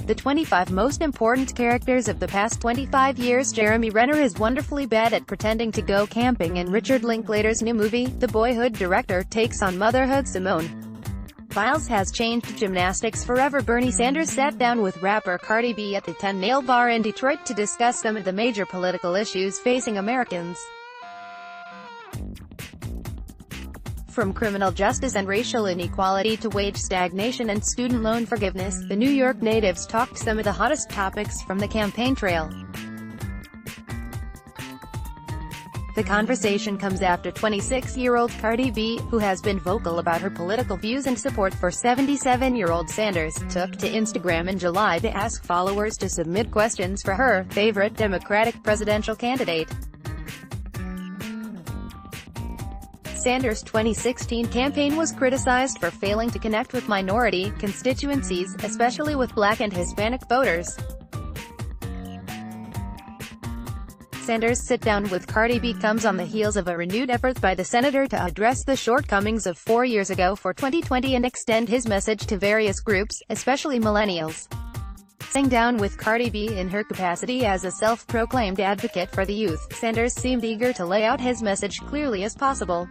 The 25 most important characters of the past 25 years. Jeremy Renner is wonderfully bad at pretending to go camping in Richard Linklater's new movie, The Boyhood director takes on motherhood. Simone Biles has changed gymnastics forever. Bernie Sanders sat down with rapper Cardi B at the 10 Nail Bar in Detroit to discuss some of the major political issues facing Americans. From criminal justice and racial inequality to wage stagnation and student loan forgiveness, the New York natives talked some of the hottest topics from the campaign trail. The conversation comes after 26-year-old Cardi B, who has been vocal about her political views and support for 77-year-old Sanders, took to Instagram in July to ask followers to submit questions for her favorite Democratic presidential candidate. Sanders' 2016 campaign was criticized for failing to connect with minority constituencies, especially with Black and Hispanic voters. Sanders' sit-down with Cardi B comes on the heels of a renewed effort by the senator to address the shortcomings of 4 years ago for 2020 and extend his message to various groups, especially millennials. Sitting down with Cardi B in her capacity as a self-proclaimed advocate for the youth, Sanders seemed eager to lay out his message clearly as possible.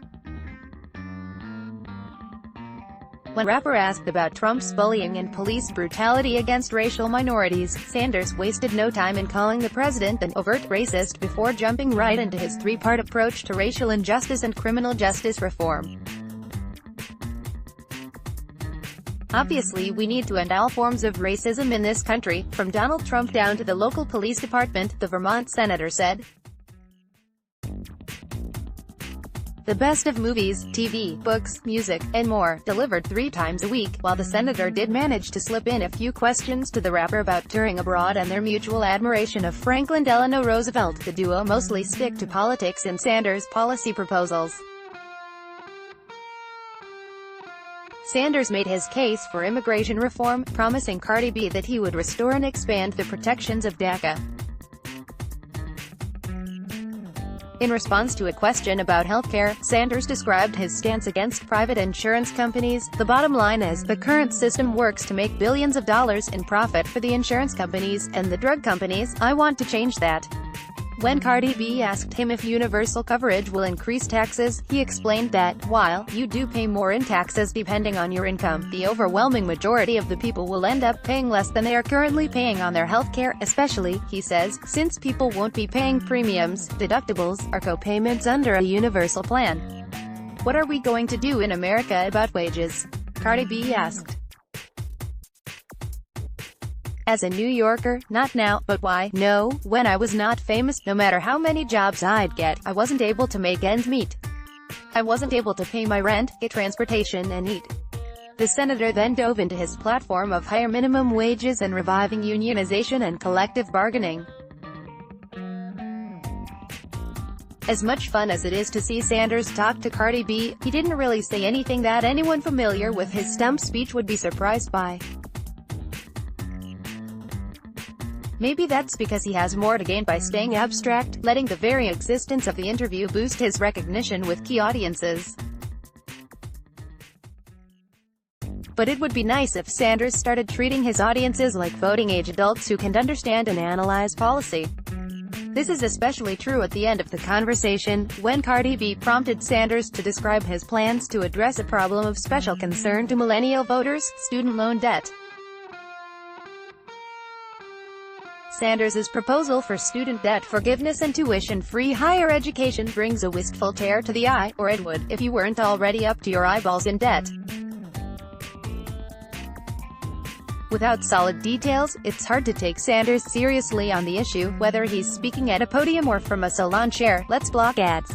When rapper asked about Trump's bullying and police brutality against racial minorities, Sanders wasted no time in calling the president an overt racist before jumping right into his three-part approach to racial injustice and criminal justice reform. Obviously, we need to end all forms of racism in this country, from Donald Trump down to the local police department, the Vermont senator said. The best of movies, TV, books, music, and more, delivered 3 times a week. While the senator did manage to slip in a few questions to the rapper about touring abroad and their mutual admiration of Franklin Delano Roosevelt, the duo mostly stick to politics and Sanders' policy proposals. Sanders made his case for immigration reform, promising Cardi B that he would restore and expand the protections of DACA. In response to a question about healthcare, Sanders described his stance against private insurance companies. The bottom line is, the current system works to make billions of dollars in profit for the insurance companies and the drug companies. I want to change that. When Cardi B asked him if universal coverage will increase taxes, he explained that, while you do pay more in taxes depending on your income, the overwhelming majority of the people will end up paying less than they are currently paying on their health care, especially, he says, since people won't be paying premiums, deductibles, or co-payments under a universal plan. What are we going to do in America about wages? Cardi B asked. As a New Yorker, not now, but why? No, when I was not famous, no matter how many jobs I'd get, I wasn't able to make ends meet. I wasn't able to pay my rent, get transportation and eat. The senator then dove into his platform of higher minimum wages and reviving unionization and collective bargaining. As much fun as it is to see Sanders talk to Cardi B, he didn't really say anything that anyone familiar with his stump speech would be surprised by. Maybe that's because he has more to gain by staying abstract, letting the very existence of the interview boost his recognition with key audiences. But it would be nice if Sanders started treating his audiences like voting-age adults who can understand and analyze policy. This is especially true at the end of the conversation, when Cardi B prompted Sanders to describe his plans to address a problem of special concern to millennial voters: student loan debt. Sanders' proposal for student debt forgiveness and tuition-free higher education brings a wistful tear to the eye, or it would, if you weren't already up to your eyeballs in debt. Without solid details, it's hard to take Sanders seriously on the issue, whether he's speaking at a podium or from a salon chair. Let's block ads.